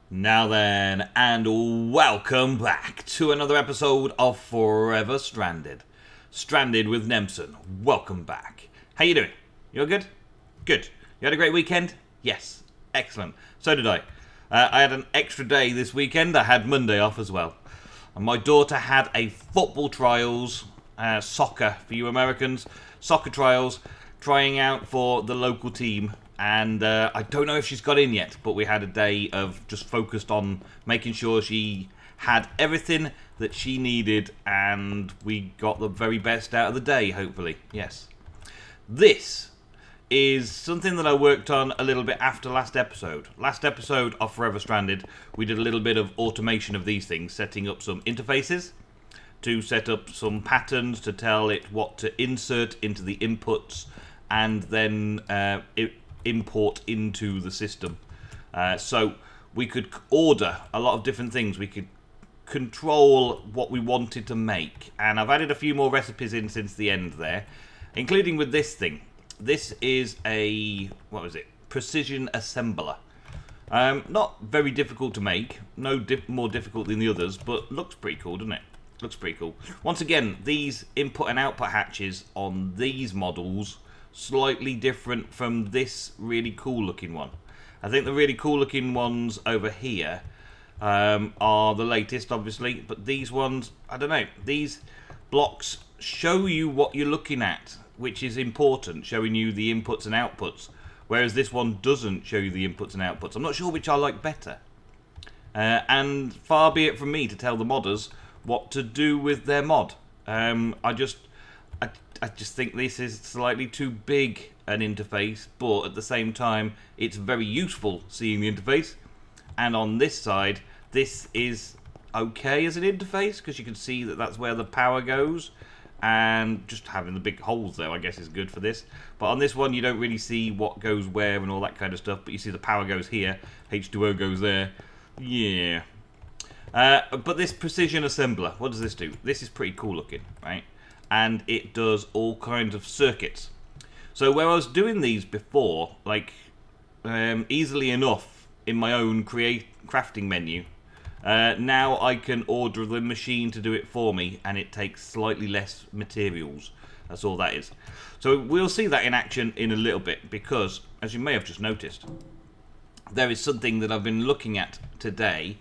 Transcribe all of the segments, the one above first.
Now then, and welcome back to another episode of Forever Stranded. Stranded with Nemsun. Welcome back. How you doing? You all good? Good. You had a great weekend? Yes. Excellent. So did I. I had an extra day this weekend. I had Monday off as well. And my daughter had a football trials, soccer for you Americans, soccer trials, trying out for the local team. And I don't know if she's got in yet, but we had a day of just focused on making sure she had everything that she needed, and we got the very best out of the day, hopefully. Yes. This is something that I worked on a little bit after last episode. Last episode of Forever Stranded, we did a little bit of automation of these things, setting up some interfaces to set up some patterns to tell it what to insert into the inputs, and then import into the system. So we could order a lot of different things. We could control what we wanted to make. And I've added a few more recipes in since the end there, including with this thing. This is a, precision assembler. Not very difficult to make. No more difficult than the others, but looks pretty cool, doesn't it? Looks pretty cool. Once again, these input and output hatches on these models slightly different from this really cool looking one. I think the really cool looking ones over here are the latest, obviously, but these ones, I don't know, these blocks show you what you're looking at, which is important, showing you the inputs and outputs, whereas this one doesn't show you the inputs and outputs. I'm not sure which I like better, and far be it from me to tell the modders what to do with their mod. I just think this is slightly too big an interface, but at the same time, it's very useful seeing the interface. And on this side, this is okay as an interface, because you can see that that's where the power goes. And just having the big holes there, I guess, is good for this. But on this one, you don't really see what goes where and all that kind of stuff. But you see the power goes here, H2O goes there. Yeah. But this precision assembler, what does this do? This is pretty cool looking, right? And it does all kinds of circuits. So where I was doing these before, like easily enough in my own crafting menu, now I can order the machine to do it for me, and it takes slightly less materials. That's all that is. So we'll see that in action in a little bit, because as you may have just noticed, there is something that I've been looking at today.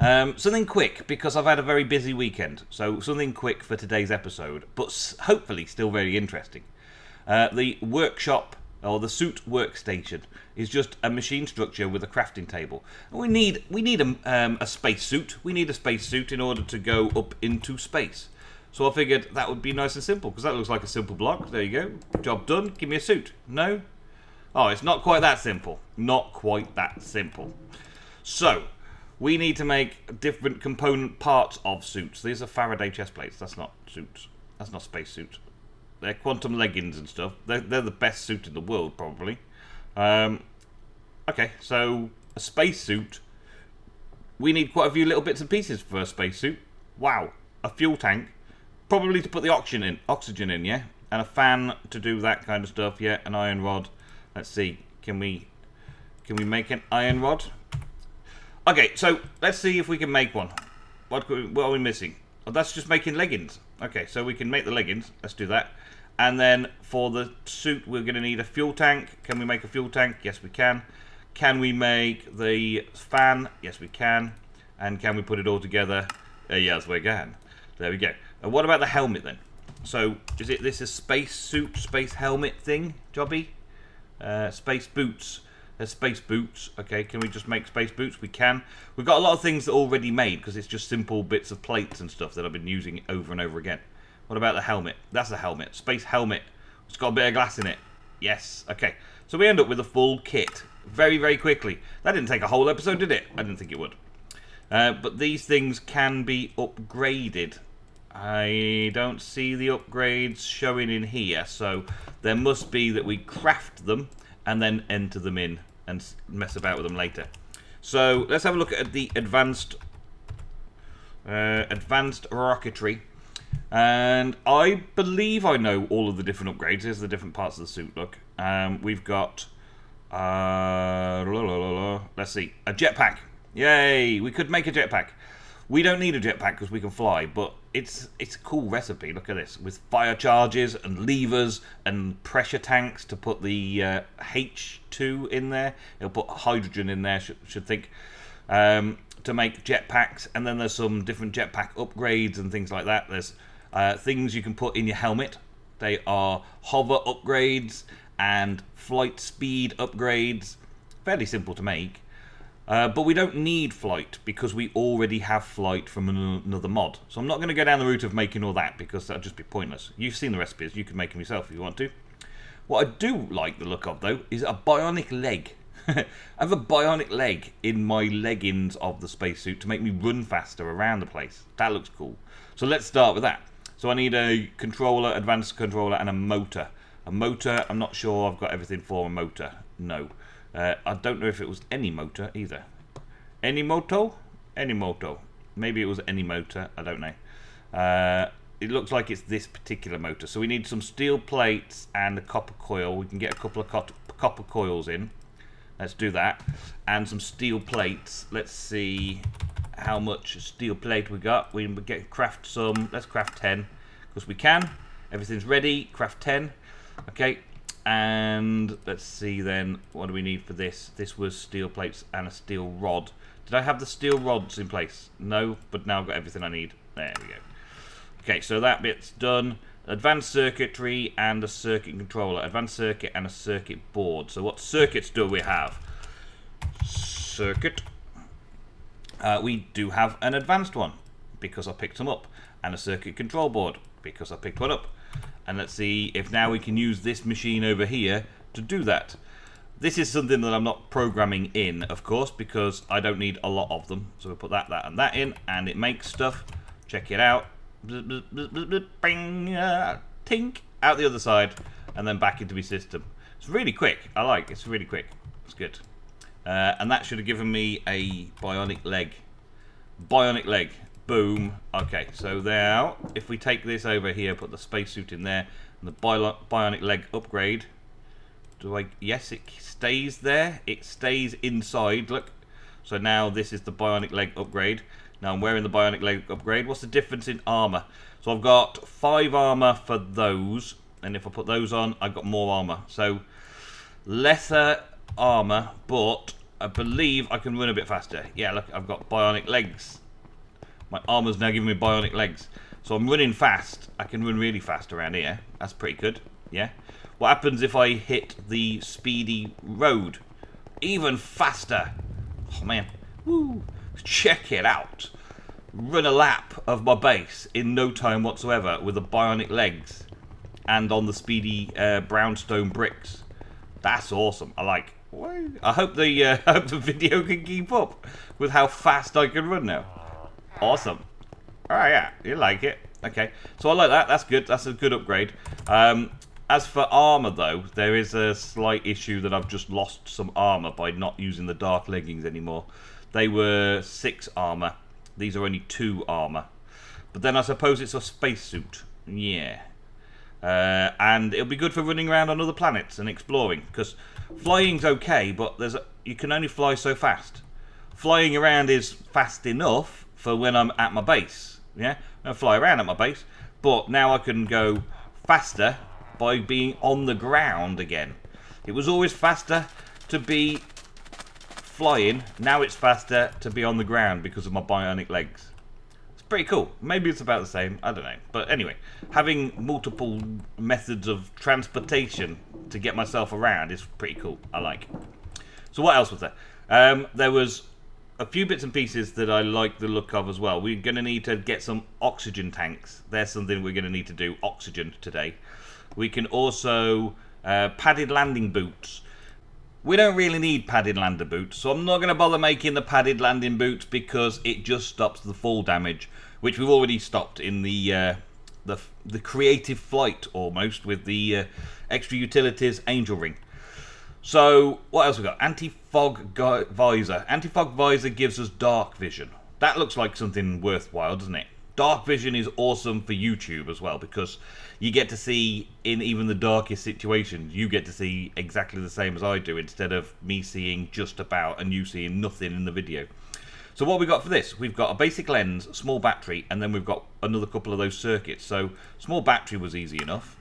Something quick, because I've had a very busy weekend. So something quick for today's episode, but hopefully still very interesting. The workshop, or the suit workstation, is just a machine structure with a crafting table. We need a spacesuit. We need a spacesuit in order to go up into space. So I figured that would be nice and simple, because that looks like a simple block. There you go. Job done. Give me a suit. No? Oh, it's not quite that simple. Not quite that simple. So we need to make different component parts of suits. These are Faraday chest plates. That's not suits. That's not spacesuit. They're quantum leggings and stuff. They're the best suit in the world, probably. Okay, so a spacesuit. We need quite a few little bits and pieces for a spacesuit. Wow. A fuel tank. Probably to put the oxygen in, yeah? And a fan to do that kind of stuff, yeah? An iron rod. Let's see. Can we make an iron rod? Okay, so let's see if we can make one. What are we missing? Oh, that's just making leggings. Okay, so we can make the leggings. Let's do that. And then for the suit, we're going to need a fuel tank. Can we make a fuel tank? Yes, we can. Can we make the fan? Yes, we can. And can we put it all together? Yes, we can. There we go. And what about the helmet then? So, is it this a space suit, space helmet thing, Jobby? Space boots. There's space boots. Okay, can we just make space boots? We can. We've got a lot of things already made, because it's just simple bits of plates and stuff that I've been using over and over again. What about the helmet? That's a helmet. Space helmet. It's got a bit of glass in it. Yes. Okay. So we end up with a full kit very, very quickly. That didn't take a whole episode, did it? I didn't think it would. But these things can be upgraded. I don't see the upgrades showing in here, so there must be that we craft them and then enter them in and mess about with them later. So let's have a look at the advanced rocketry. And I believe I know all of the different upgrades. Here's the different parts of the suit. Look, we've got let's see, a jetpack. Yay! We could make a jetpack. We don't need a jetpack because we can fly, but it's a cool recipe. Look at this, with fire charges and levers and pressure tanks to put the H2 in there. It'll put hydrogen in there, should think, to make jetpacks. And then there's some different jetpack upgrades and things like that. There's things you can put in your helmet. They are hover upgrades and flight speed upgrades. Fairly simple to make. But we don't need flight because we already have flight from another mod. So I'm not going to go down the route of making all that because that would just be pointless. You've seen the recipes. You can make them yourself if you want to. What I do like the look of, though, is a bionic leg. I have a bionic leg in my leggings of the spacesuit to make me run faster around the place. That looks cool. So let's start with that. So I need a controller, advanced controller, and a motor. A motor, I'm not sure I've got everything for a motor. No. I don't know if it was any motor either. Any moto? Any moto. Maybe it was any motor. I don't know. It looks like it's this particular motor. So we need some steel plates and a copper coil. We can get a couple of copper coils in. Let's do that. And some steel plates. Let's see how much steel plate we got. We can craft some. Let's craft 10 because we can. Everything's ready. Craft 10. Okay. And let's see then, what do we need for this? This was steel plates and a steel rod. Did I have the steel rods in place? No, but now I've got everything I need. There we go. Okay, so that bit's done. Advanced circuitry and a circuit controller. Advanced circuit and a circuit board. So what circuits do we have? Circuit. We do have an advanced one because I picked them up. And a circuit control board because I picked one up. And let's see if now we can use this machine over here to do that. This is something that I'm not programming in, of course, because I don't need a lot of them. So we'll put that, and that in, and it makes stuff. Check it out. Bing, tink, out the other side, and then back into my system. It's really quick. I like it. It's really quick. It's good. And that should have given me a bionic leg. Bionic leg. Boom. Okay, so now, if we take this over here, put the spacesuit in there, and the bionic leg upgrade, yes, it stays there. It stays inside, look. So now this is the bionic leg upgrade. Now I'm wearing the bionic leg upgrade. What's the difference in armor? So I've got 5 armor for those, and if I put those on, I've got more armor. So lesser armor, but I believe I can run a bit faster. Yeah, look, I've got bionic legs. My armor's now giving me bionic legs. So I'm running fast. I can run really fast around here. That's pretty good. Yeah. What happens if I hit the speedy road? Even faster. Oh, man. Woo. Check it out. Run a lap of my base in no time whatsoever with the bionic legs. And on the speedy brownstone bricks. That's awesome. I like. I hope the video can keep up with how fast I can run now. Awesome. Alright, yeah, you like it. Okay, so I like that. That's good. That's a good upgrade. As for armor, though, there is a slight issue that I've just lost some armor by not using the dark leggings anymore. They were 6 armor. These are only 2 armor. But then I suppose it's a spacesuit. Yeah. And it'll be good for running around on other planets and exploring. Because flying's okay, but you can only fly so fast. Flying around is fast enough for when I'm at my base. Yeah, I fly around at my base, but now I can go faster by being on the ground again. It was always faster to be flying. Now it's faster to be on the ground because of my bionic legs. It's pretty cool. Maybe it's about the same. I don't know. But anyway, having multiple methods of transportation to get myself around is pretty cool. I like. So what else was there? There was a few bits and pieces that I like the look of as well. We're going to need to get some oxygen tanks. There's something we're going to need to do. Oxygen today. We can also padded landing boots. We don't really need padded landing boots, so I'm not going to bother making the padded landing boots because it just stops the fall damage, which we've already stopped in the creative flight almost with the extra utilities angel ring. So, what else we got? Anti-fog visor. Anti-fog visor gives us dark vision. That looks like something worthwhile, doesn't it? Dark vision is awesome for YouTube as well because you get to see in even the darkest situations, you get to see exactly the same as I do instead of me seeing just about and you seeing nothing in the video. So what we got for this? We've got a basic lens, small battery, and then we've got another couple of those circuits. So small battery was easy enough.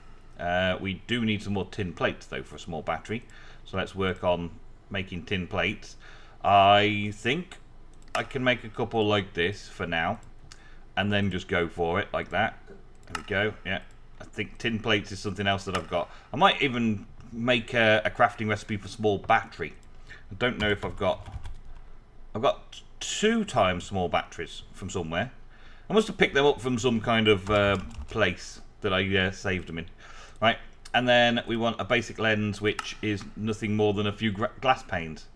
We do need some more tin plates though for a small battery. So let's work on making tin plates. I think I can make a couple like this for now, and then just go for it like that. There we go. Yeah, I think tin plates is something else that I've got. I might even make a crafting recipe for small battery. I don't know if I've got 2 times small batteries from somewhere. I must have picked them up from some kind of place that I saved them in. Right, and then we want a basic lens, which is nothing more than a few glass panes,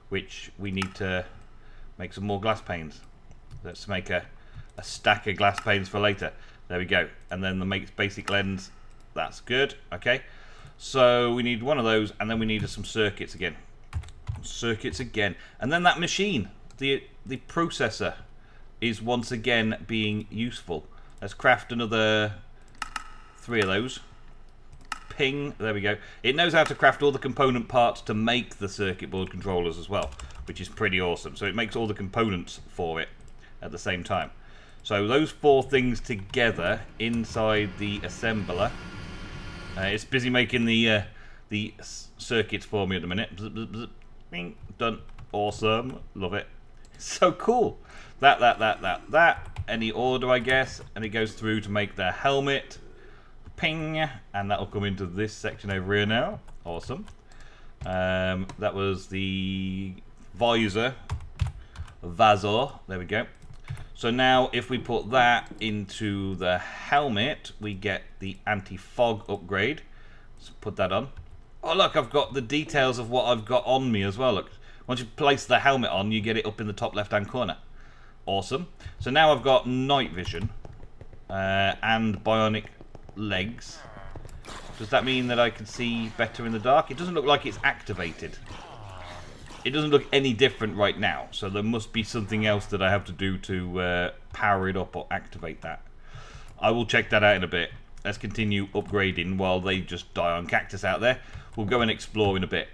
which we need to make some more glass panes. Let's make a stack of glass panes for later. There we go. And then the basic lens, that's good. Okay, so we need one of those, and then we need some circuits again. And then that machine, the processor, is once again being useful. Let's craft another 3 of those. Ping, there we go. It knows how to craft all the component parts to make the circuit board controllers as well, which is pretty awesome. So it makes all the components for it at the same time. So those 4 things together inside the assembler. It's busy making the circuits for me at the minute. Bzz, bzz, bzz. Bing, done. Awesome. Love it. So cool. That. Any order, I guess. And it goes through to make the helmet. Ping. And that'll come into this section over here now. Awesome. That was the visor. There we go. So now if we put that into the helmet, we get the anti-fog upgrade. Let's put that on. Oh look, I've got the details of what I've got on me as well. Look, once you place the helmet on, you get it up in the top left-hand corner. Awesome. So now I've got night vision and bionic legs. Does that mean that I can see better in the dark? It doesn't look like it's activated. It doesn't look any different right now, so there must be something else that I have to do to power it up or activate that. I will check that out in a bit. Let's continue upgrading while they just die on cactus out there. We'll go and explore in a bit.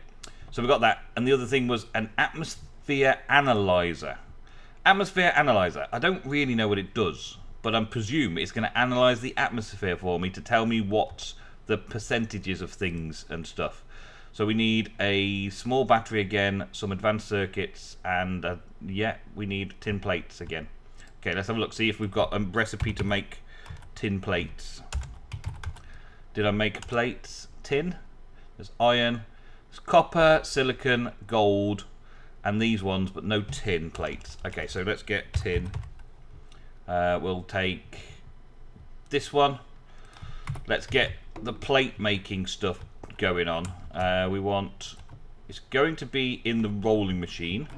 So we got that, and the other thing was an atmosphere analyzer. Atmosphere analyzer. I don't really know what it does, but I presume it's going to analyze the atmosphere for me to tell me what the percentages of things and stuff. So we need a small battery again, some advanced circuits, and yeah, we need tin plates again. Okay, let's have a look, see if we've got a recipe to make tin plates. Did I make plates? Tin? There's iron, there's copper, silicon, gold, and these ones, but no tin plates. Okay, so let's get tin. We'll take this one. Let's get the plate making stuff going on. It's going to be in the rolling machine,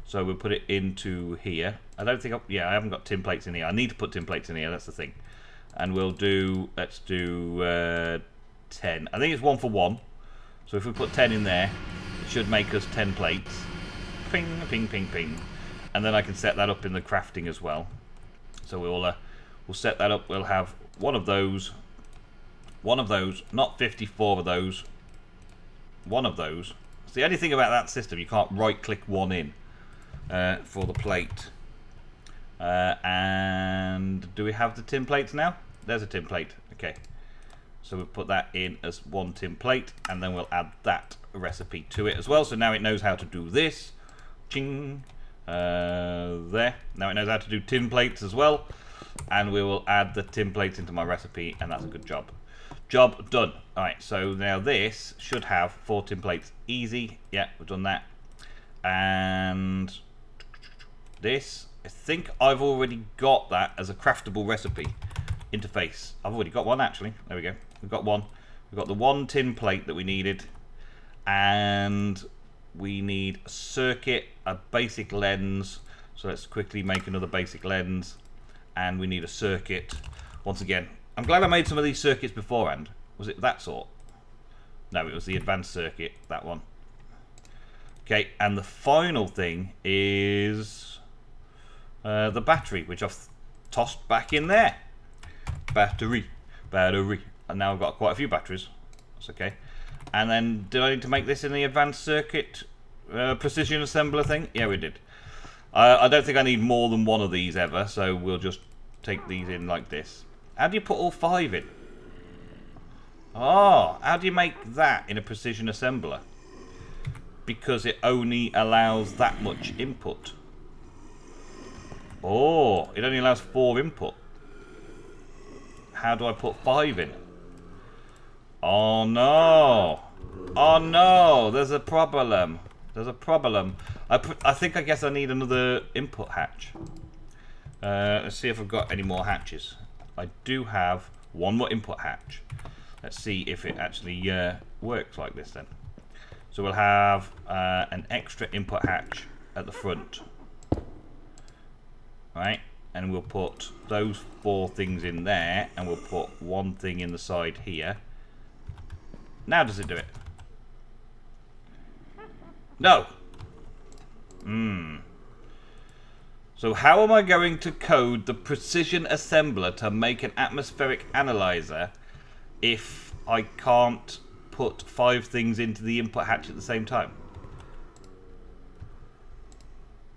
so we'll put it into here. I don't think I haven't got tin plates in here. I need to put tin plates in here, that's the thing. And let's do 10. I think it's 1 for 1, so if we put 10 in there, it should make us 10 plates. Ping, ping, ping, ping. And then I can set that up in the crafting as well. So we'll set that up. We'll have one of those, not 54 of those, one of those. It's the only thing about that system, you can't right click one in for the plate. And do we have the tin plates now? There's a tin plate. Okay, so we'll put that in as 1 tin plate, and then we'll add that recipe to it as well. So now it knows how to do this. Ching. There. Now it knows how to do tin plates as well, and we will add the tin plates into my recipe, and that's a good job. Job done. Alright, so now this should have 4 tin plates. Easy. Yeah, we've done that. And this, I think I've already got that as a craftable recipe interface. I've already got one, actually. There we go. We've got one. We've got the 1 tin plate that we needed, and we need a circuit, a basic lens. So let's quickly make another basic lens, and we need a circuit once again. I'm glad I made some of these circuits beforehand. Was it that sort? No, it was the advanced circuit, that one. Okay, and the final thing is the battery, which I've tossed back in there. Battery. And now I've got quite a few batteries. That's okay. And then, did I need to make this in the advanced circuit precision assembler thing? Yeah, we did. I don't think I need more than one of these ever, so we'll just take these in like this. How do you put all 5 in? Oh, how do you make that in a precision assembler? Because it only allows that much input. Oh, it only allows 4 input. How do I put 5 in? Oh no! Oh no! There's a problem. There's a problem. I guess I need another input hatch. Let's see if I've got any more hatches. I do have one more input hatch. Let's see if it actually works like this then. So we'll have an extra input hatch at the front. Right? And we'll put those 4 things in there, and we'll put 1 thing in the side here. Now does it do it? No! So how am I going to code the precision assembler to make an atmospheric analyzer if I can't put 5 things into the input hatch at the same time?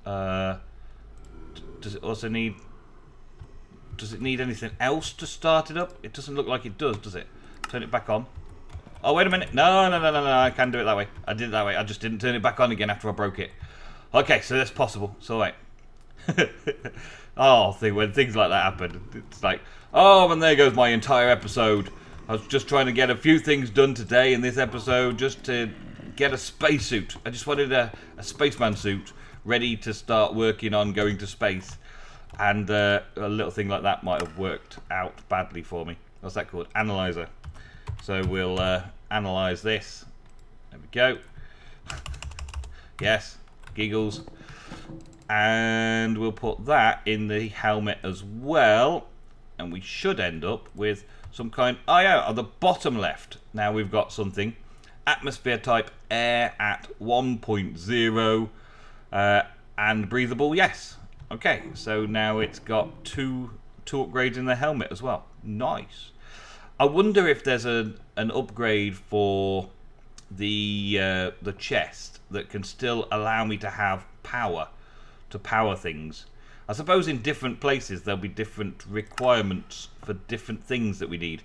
Does it also need... Does it need anything else to start it up? It doesn't look like it does it? Turn it back on. Oh, wait a minute. No, I can do it that way. I did it that way. I just didn't turn it back on again after I broke it. Okay, so that's possible. So wait. Oh, when things like that happen, it's like, oh, and there goes my entire episode. I was just trying to get a few things done today in this episode just to get a spacesuit. I just wanted a spaceman suit ready to start working on going to space. And a little thing like that might have worked out badly for me. What's that called? Analyzer. So we'll analyze this. There we go. Yes, giggles. And we'll put that in the helmet as well. And we should end up with some kind... Oh yeah, on the bottom left. Now we've got something. Atmosphere type air at 1.0. And breathable, yes. Okay, so now it's got two upgrades in the helmet as well. Nice. I wonder if there's an upgrade for the chest that can still allow me to have power to power things. I suppose in different places there'll be different requirements for different things that we need.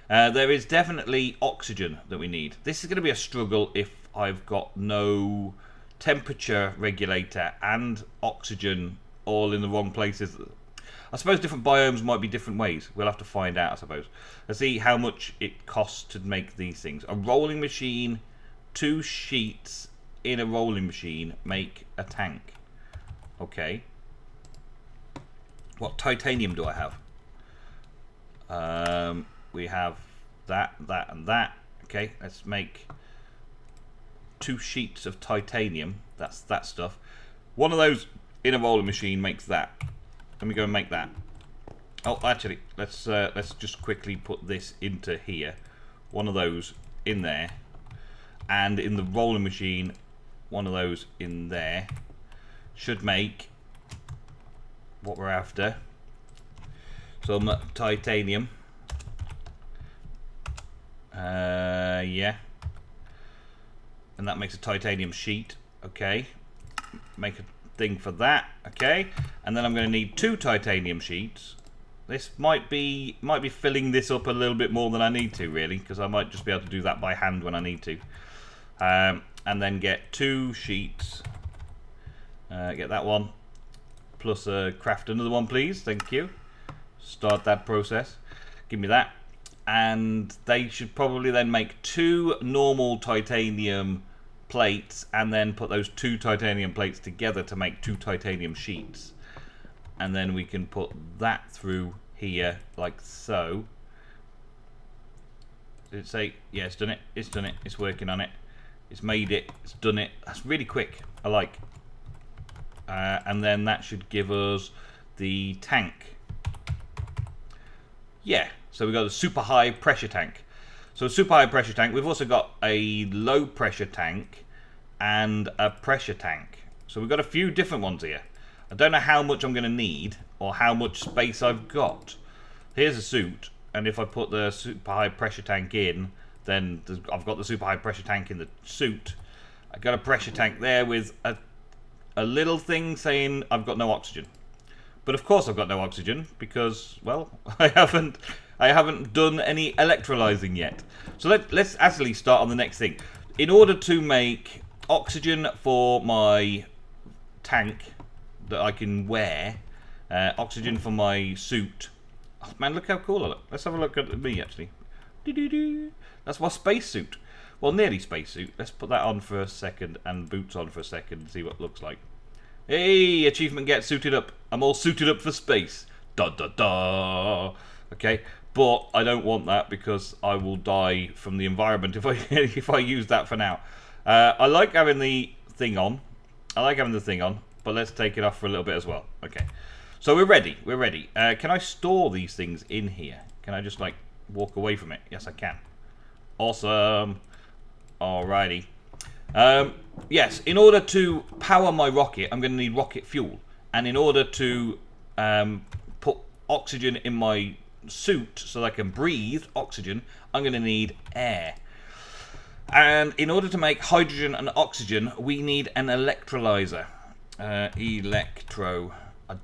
There is definitely oxygen that we need. This is going to be a struggle if I've got no temperature regulator and oxygen all in the wrong places. I suppose different biomes might be different ways. We'll have to find out, I suppose. Let's see how much it costs to make these things. A rolling machine, 2 sheets in a rolling machine make a tank. Okay. What titanium do I have? We have that, and that. Okay, let's make 2 sheets of titanium. That's that stuff. One of those in a rolling machine makes that. Let me go and make that. Oh, actually, let's just quickly put this into here. One of those in there, and in the rolling machine, one of those in there should make what we're after. Some titanium. Yeah. And that makes a titanium sheet. Okay. Make a thing for that. Okay. And then I'm going to need 2 titanium sheets. This might be filling this up a little bit more than I need to, really, because I might just be able to do that by hand when I need to. And then get 2 sheets. Get that one. Plus craft another one, please. Thank you. Start that process. Give me that. And they should probably then make 2 normal titanium plates, and then put those 2 titanium plates together to make 2 titanium sheets. And then we can put that through here like so. Did it say? Yeah, it's done it. It's done it. It's working on it. It's made it. It's done it. That's really quick. I like. And then that should give us the tank. Yeah. So we've got a super high pressure tank. So a super high pressure tank. We've also got a low pressure tank and a pressure tank. So we've got a few different ones here. I don't know how much I'm going to need or how much space I've got. Here's a suit, and if I put the super high pressure tank in, then I've got the super high pressure tank in the suit. I've got a pressure tank there with a a little thing saying I've got no oxygen. But of course I've got no oxygen because, well, I haven't done any electrolyzing yet. So let's actually start on the next thing. In order to make oxygen for my tank that I can wear, oxygen for my suit. Oh, man, look how cool I look. Let's have a look at me, actually. That's my spacesuit. Well, nearly spacesuit. Let's put that on for a second and boots on for a second and see what it looks like. Hey, achievement get suited up. I'm all suited up for space. Da da da. Okay, but I don't want that because I will die from the environment if I if I use that for now. I like having the thing on. But let's take it off for a little bit as well. Okay, so we're ready. Can I store these things in here? Can I just like walk away from it? Yes, I can. Awesome. Alrighty. Yes, in order to power my rocket, I'm going to need rocket fuel. And in order to put oxygen in my suit so that I can breathe oxygen, I'm going to need air. And in order to make hydrogen and oxygen, we need an electrolyzer. I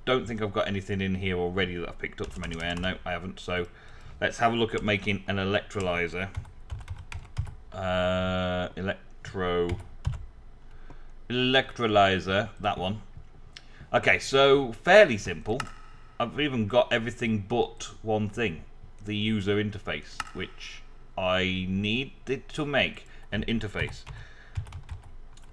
don't think I've got anything in here already that I've picked up from anywhere. No, I haven't. So let's have a look at making an electrolyzer. Electrolyzer, that one. Okay, so fairly simple. I've even got everything but one thing, the user interface, which I needed to make an interface.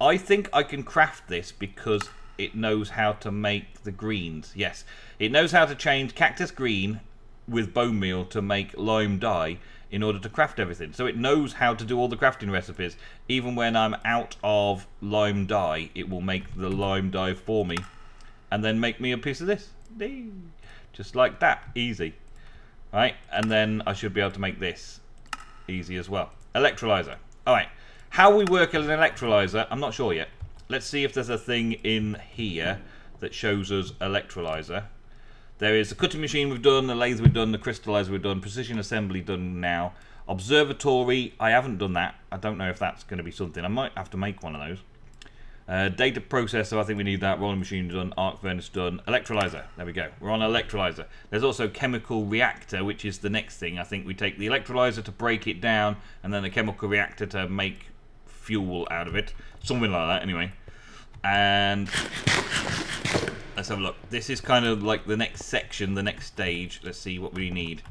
I think I can craft this because it knows how to make the greens. Yes, it knows how to change cactus green with bone meal to make lime dye in order to craft everything. So it knows how to do all the crafting recipes. Even when I'm out of lime dye, it will make the lime dye for me and then make me a piece of this. Just like that. Easy. Right, and then I should be able to make this easy as well. Electrolyzer. Alright, how we work an electrolyzer, I'm not sure yet. Let's see if there's a thing in here that shows us electrolyzer. There is a cutting machine we've done, the lathe we've done, the crystallizer we've done, precision assembly done now. Observatory, I haven't done that. I don't know if that's going to be something. I might have to make one of those. Data processor, I think we need that. Rolling machine done, arc furnace done. Electrolyzer, there we go. We're on electrolyzer. There's also chemical reactor, which is the next thing. I think we take the electrolyzer to break it down, and then the chemical reactor to make fuel out of it. Something like that, anyway. And let's have a look. This is kind of like the next section, the next stage. Let's see what we need.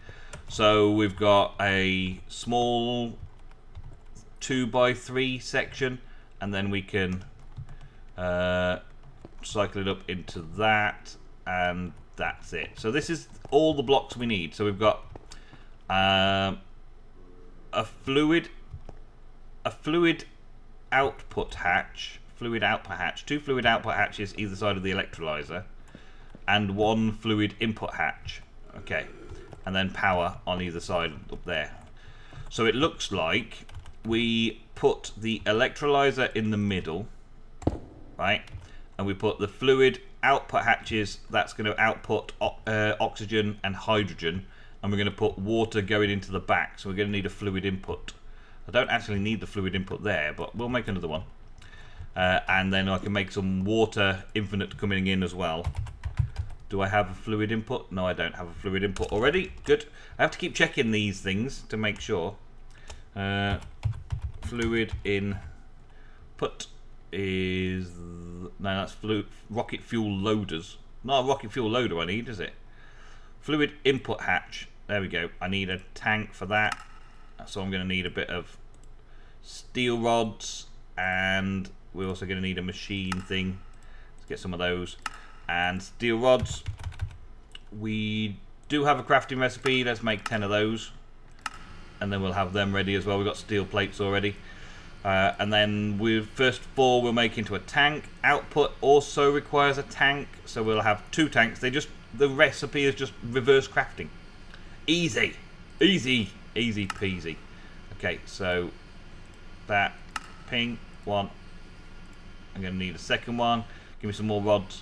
So we've got a small 2x3 section, and then we can cycle it up into that, and that's it. So this is all the blocks we need. So we've got a fluid output hatch. Two fluid output hatches either side of the electrolyzer, and one fluid input hatch. Okay, and then power on either side up there. So it looks like we put the electrolyzer in the middle, right? And we put the fluid output hatches, that's going to output oxygen and hydrogen, and we're going to put water going into the back. So we're going to need a fluid input. I don't actually need the fluid input there, but we'll make another one. And then I can make some water infinite coming in as well. Do I have a fluid input? No, I don't have a fluid input already. Good. I have to keep checking these things to make sure. Fluid input is... No, that's rocket fuel loaders. Not a rocket fuel loader I need, is it? Fluid input hatch. There we go. I need a tank for that. So I'm going to need a bit of steel rods, and we're also going to need a machine thing. Let's get some of those. And steel rods. We do have a crafting recipe. Let's make 10 of those. And then we'll have them ready as well. We've got steel plates already. And then first 4 we'll make into a tank. Output also requires a tank. So we'll have 2 tanks. The recipe is just reverse crafting. Easy. Easy. Easy peasy. Okay, so that ping one. I'm going to need a second one. Give me some more rods.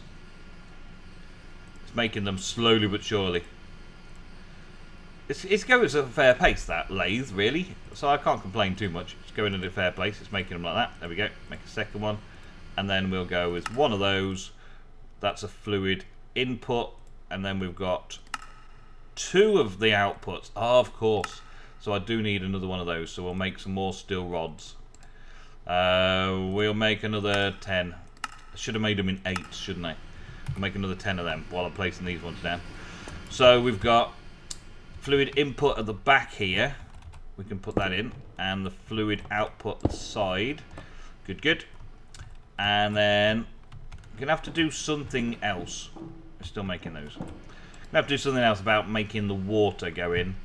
It's making them slowly but surely. It's going at a fair pace, that lathe, really. So I can't complain too much. It's going at a fair pace. It's making them like that. There we go. Make a second one. and then we'll go with one of those. That's a fluid input, and then we've got 2 of the outputs. Oh, of course. So I do need another one of those, so we'll make some more steel rods. We'll make another 10. I should have made them in 8, shouldn't I? I'll make another 10 of them while I'm placing these ones down. So we've got fluid input at the back here. We can put that in. And the fluid output at the side. Good, good. And then we're going to have to do something else. We're still making those. We're going to have to do something else about making the water go in.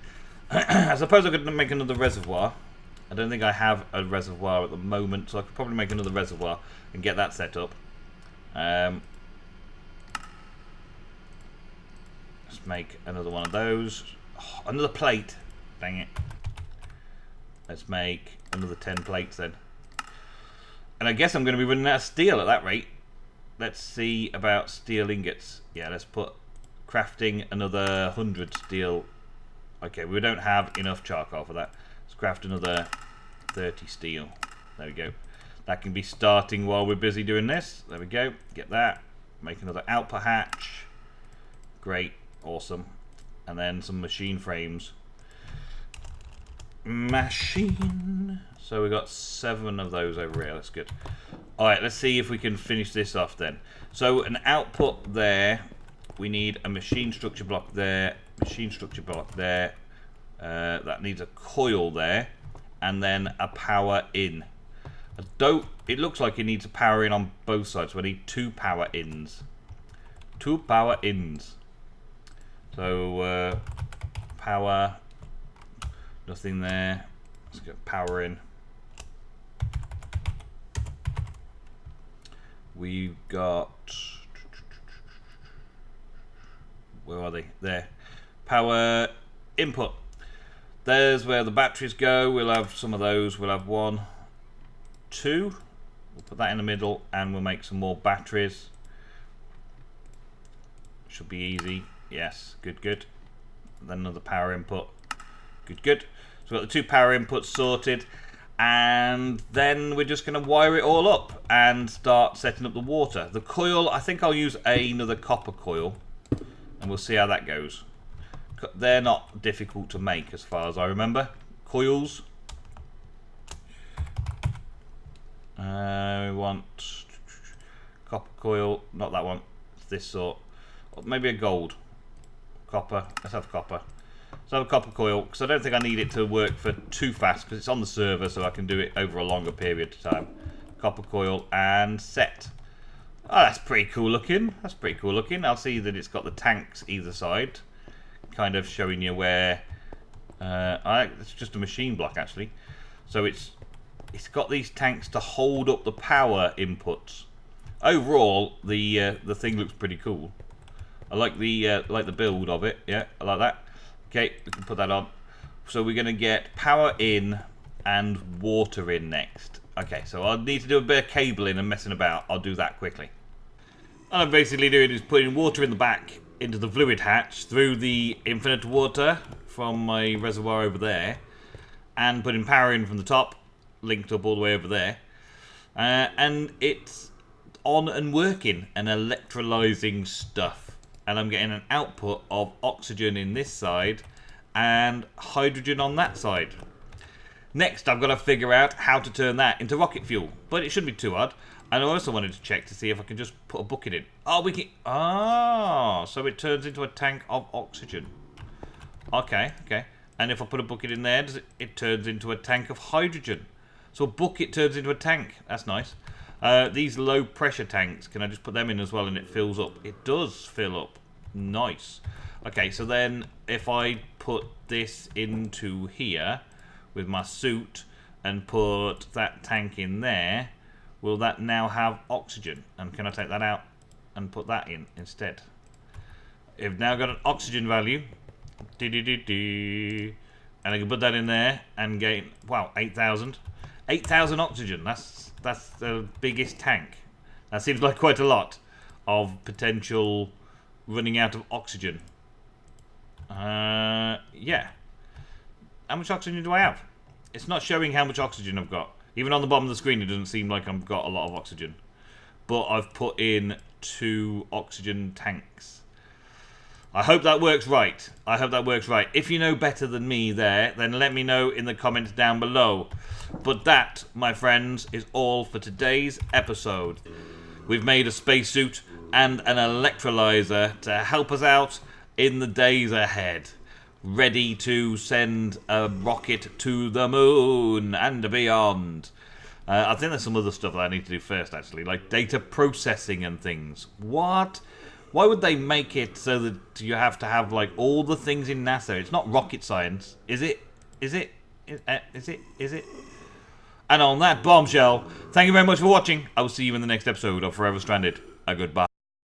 I suppose I could make another reservoir. I don't think I have a reservoir at the moment, so I could probably make another reservoir and get that set up. Let's make another one of those. Oh, another plate. Dang it. Let's make another 10 plates then. And I guess I'm going to be running out of steel at that rate. Let's see about steel ingots. Yeah, let's put crafting another 100 steel. Okay, we don't have enough charcoal for that. Let's craft another 30 steel. There we go. That can be starting while we're busy doing this. There we go. Get that. Make another output hatch. Great. Awesome. And then some machine frames. Machine. So we've got 7 of those over here. That's good. Alright, let's see if we can finish this off then. So an output there. We need a machine structure block there. Machine structure block there. That needs a coil there. And then a power in. It looks like it needs a power in on both sides. So I need 2 power ins. 2 power ins. So power. Nothing there. Let's get power in. We've got. Where are they? There. Power input. There's where the batteries go. We'll have some of those. We'll have 1, 2. We'll put that in the middle and we'll make some more batteries. Should be easy. Yes. Good, good. Then another power input. Good, good. So we've got the 2 power inputs sorted. And then we're just going to wire it all up and start setting up the water. The coil, I think I'll use another copper coil. And we'll see how that goes. They're not difficult to make as far as I remember. Coils. We want copper coil. Not that one. It's this sort. Or maybe a gold. Copper. Let's have copper. Let's have a copper coil. Because I don't think I need it to work for too fast. Because it's on the server so I can do it over a longer period of time. Copper coil and set. Oh, that's pretty cool looking. That's pretty cool looking. I'll see that it's got the tanks either side. Kind of showing you where... it's just a machine block, actually. So it's got these tanks to hold up the power inputs. Overall, the thing looks pretty cool. I like the build of it. Yeah, I like that. Okay, we can put that on. So we're going to get power in and water in next. Okay, so I'll need to do a bit of cabling and messing about. I'll do that quickly. What I'm basically doing is putting water in the back into the fluid hatch through the infinite water from my reservoir over there, and putting power in from the top, linked up all the way over there, and it's on and working and electrolyzing stuff, and I'm getting an output of oxygen in this side and hydrogen on that side. Next, I've got to figure out how to turn that into rocket fuel, but it shouldn't be too hard. And I also wanted to check to see if I can just put a bucket in. Oh, we can... Oh, so it turns into a tank of oxygen. Okay, okay. And if I put a bucket in there, it turns into a tank of hydrogen. So a bucket turns into a tank. That's nice. These low pressure tanks, can I just put them in as well and it fills up? It does fill up. Nice. Okay, so then if I put this into here with my suit and put that tank in there... Will that now have oxygen? And can I take that out and put that in instead? I've now got an oxygen value. And I can put that in there and gain, wow, 8,000. 8,000 oxygen. That's the biggest tank. That seems like quite a lot of potential running out of oxygen. Yeah. How much oxygen do I have? It's not showing how much oxygen I've got. Even on the bottom of the screen, it doesn't seem like I've got a lot of oxygen. but I've put in 2 oxygen tanks. I hope that works right. I hope that works right. If you know better than me there, then let me know in the comments down below. But that, my friends, is all for today's episode. We've made a spacesuit and an electrolyzer to help us out in the days ahead. Ready to send a rocket to the moon and beyond. I think there's some other stuff that I need to do first, actually, like data processing and things. What? Why would they make it so that you have to have, like, all the things in NASA? It's not rocket science, is it? Is it? Is it? And on that bombshell, thank you very much for watching. I will see you in the next episode of Forever Stranded. Goodbye.